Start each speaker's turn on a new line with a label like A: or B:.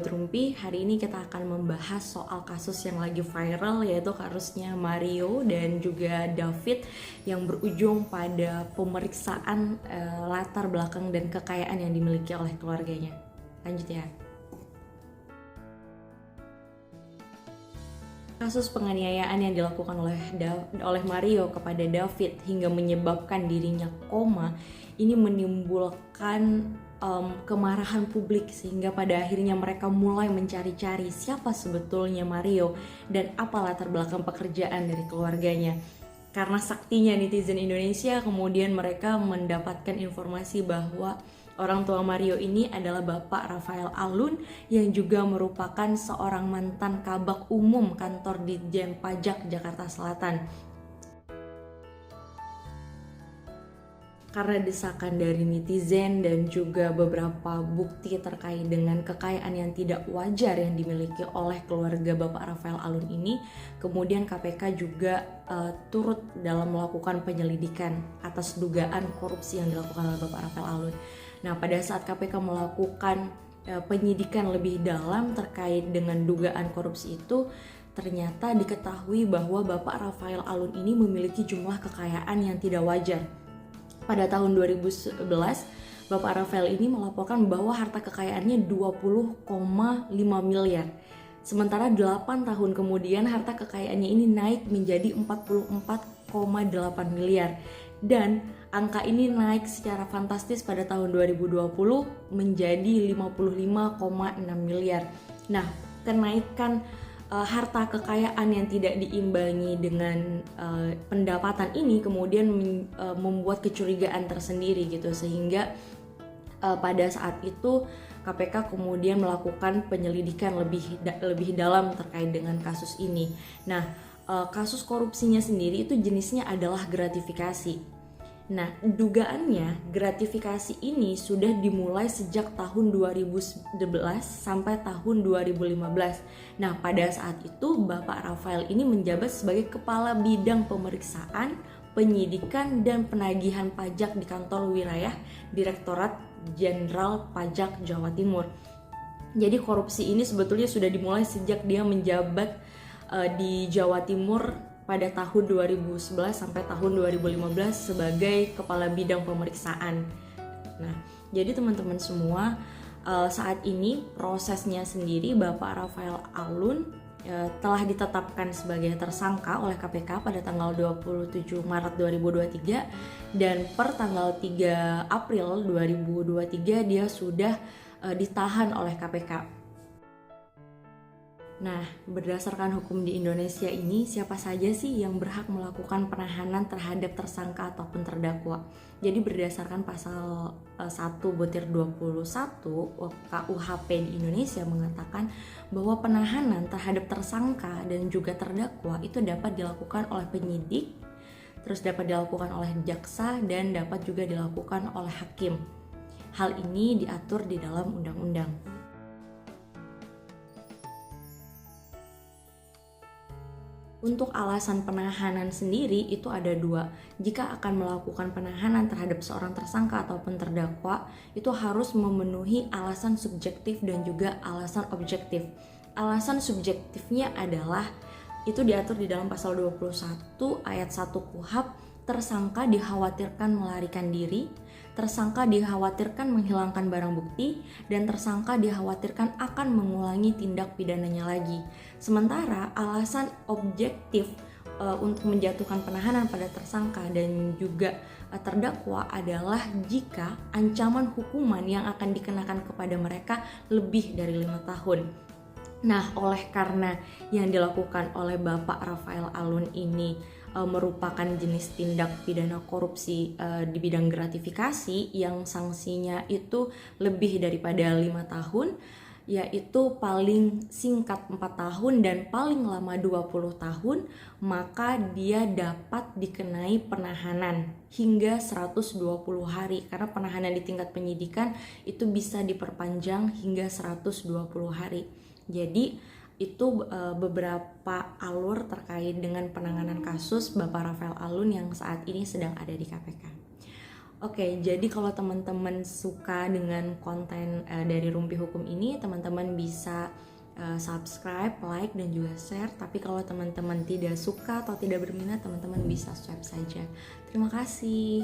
A: Sobat Rumpi, hari ini kita akan membahas soal kasus yang lagi viral, yaitu kasusnya Mario dan juga David yang berujung pada pemeriksaan latar belakang dan kekayaan yang dimiliki oleh keluarganya. Lanjut ya. Kasus penganiayaan yang dilakukan oleh Mario kepada David hingga menyebabkan dirinya koma ini menimbulkan kemarahan publik, sehingga pada akhirnya mereka mulai mencari-cari siapa sebetulnya Mario dan apa latar belakang pekerjaan dari keluarganya. Karena saktinya netizen Indonesia, kemudian mereka mendapatkan informasi bahwa orang tua Mario ini adalah Bapak Rafael Alun yang juga merupakan seorang mantan kabak umum kantor Ditjen Pajak Jakarta Selatan. Karena desakan dari netizen dan juga beberapa bukti terkait dengan kekayaan yang tidak wajar yang dimiliki oleh keluarga Bapak Rafael Alun ini, kemudian KPK juga turut dalam melakukan penyelidikan atas dugaan korupsi yang dilakukan oleh Bapak Rafael Alun. Nah, pada saat KPK melakukan penyidikan lebih dalam terkait dengan dugaan korupsi itu, ternyata diketahui bahwa Bapak Rafael Alun ini memiliki jumlah kekayaan yang tidak wajar. Pada tahun 2011, Bapak Rafael ini melaporkan bahwa harta kekayaannya 20,5 miliar. Sementara 8 tahun kemudian harta kekayaannya ini naik menjadi 44,8 miliar. Dan angka ini naik secara fantastis pada tahun 2020 menjadi 55,6 miliar. Nah, kenaikan harta kekayaan yang tidak diimbangi dengan pendapatan ini kemudian membuat kecurigaan tersendiri gitu, sehingga pada saat itu KPK kemudian melakukan penyelidikan lebih dalam terkait dengan kasus ini. Nah, kasus korupsinya sendiri itu jenisnya adalah gratifikasi. Nah, dugaannya gratifikasi ini sudah dimulai sejak tahun 2011 sampai tahun 2015. Nah, pada saat itu Bapak Rafael ini menjabat sebagai Kepala Bidang Pemeriksaan, Penyidikan, dan Penagihan Pajak di Kantor Wilayah Direktorat Jenderal Pajak Jawa Timur. Jadi korupsi ini sebetulnya sudah dimulai sejak dia menjabat di Jawa Timur pada tahun 2011 sampai tahun 2015 sebagai Kepala Bidang Pemeriksaan. Nah, jadi teman-teman semua, saat ini prosesnya sendiri Bapak Rafael Alun telah ditetapkan sebagai tersangka oleh KPK pada tanggal 27 Maret 2023 dan per tanggal 3 April 2023 dia sudah ditahan oleh KPK. Nah, berdasarkan hukum di Indonesia ini, siapa saja sih yang berhak melakukan penahanan terhadap tersangka ataupun terdakwa? Jadi berdasarkan pasal 1/21 KUHP di Indonesia mengatakan bahwa penahanan terhadap tersangka dan juga terdakwa itu dapat dilakukan oleh penyidik, terus dapat dilakukan oleh jaksa, dan dapat juga dilakukan oleh hakim. Hal ini diatur di dalam undang-undang. Untuk alasan penahanan sendiri itu ada dua. Jika akan melakukan penahanan terhadap seorang tersangka ataupun terdakwa, itu harus memenuhi alasan subjektif dan juga alasan objektif. Alasan subjektifnya adalah itu diatur di dalam pasal 21 ayat 1 KUHP, tersangka dikhawatirkan melarikan diri, tersangka dikhawatirkan menghilangkan barang bukti, dan tersangka dikhawatirkan akan mengulangi tindak pidananya lagi. Sementara alasan objektif untuk menjatuhkan penahanan pada tersangka dan juga terdakwa adalah jika ancaman hukuman yang akan dikenakan kepada mereka lebih dari 5 tahun. Nah, oleh karena yang dilakukan oleh Bapak Rafael Alun ini merupakan jenis tindak pidana korupsi di bidang gratifikasi yang sanksinya itu lebih daripada 5 tahun, yaitu paling singkat 4 tahun dan paling lama 20 tahun, maka dia dapat dikenai penahanan hingga 120 hari, karena penahanan di tingkat penyidikan itu bisa diperpanjang hingga 120 hari. Jadi itu beberapa alur terkait dengan penanganan kasus Bapak Rafael Alun yang saat ini sedang ada di KPK. Oke, jadi kalau teman-teman suka dengan konten dari Rumpi Hukum ini, teman-teman bisa subscribe, like, dan juga share. Tapi kalau teman-teman tidak suka atau tidak berminat, teman-teman bisa swipe saja. Terima kasih.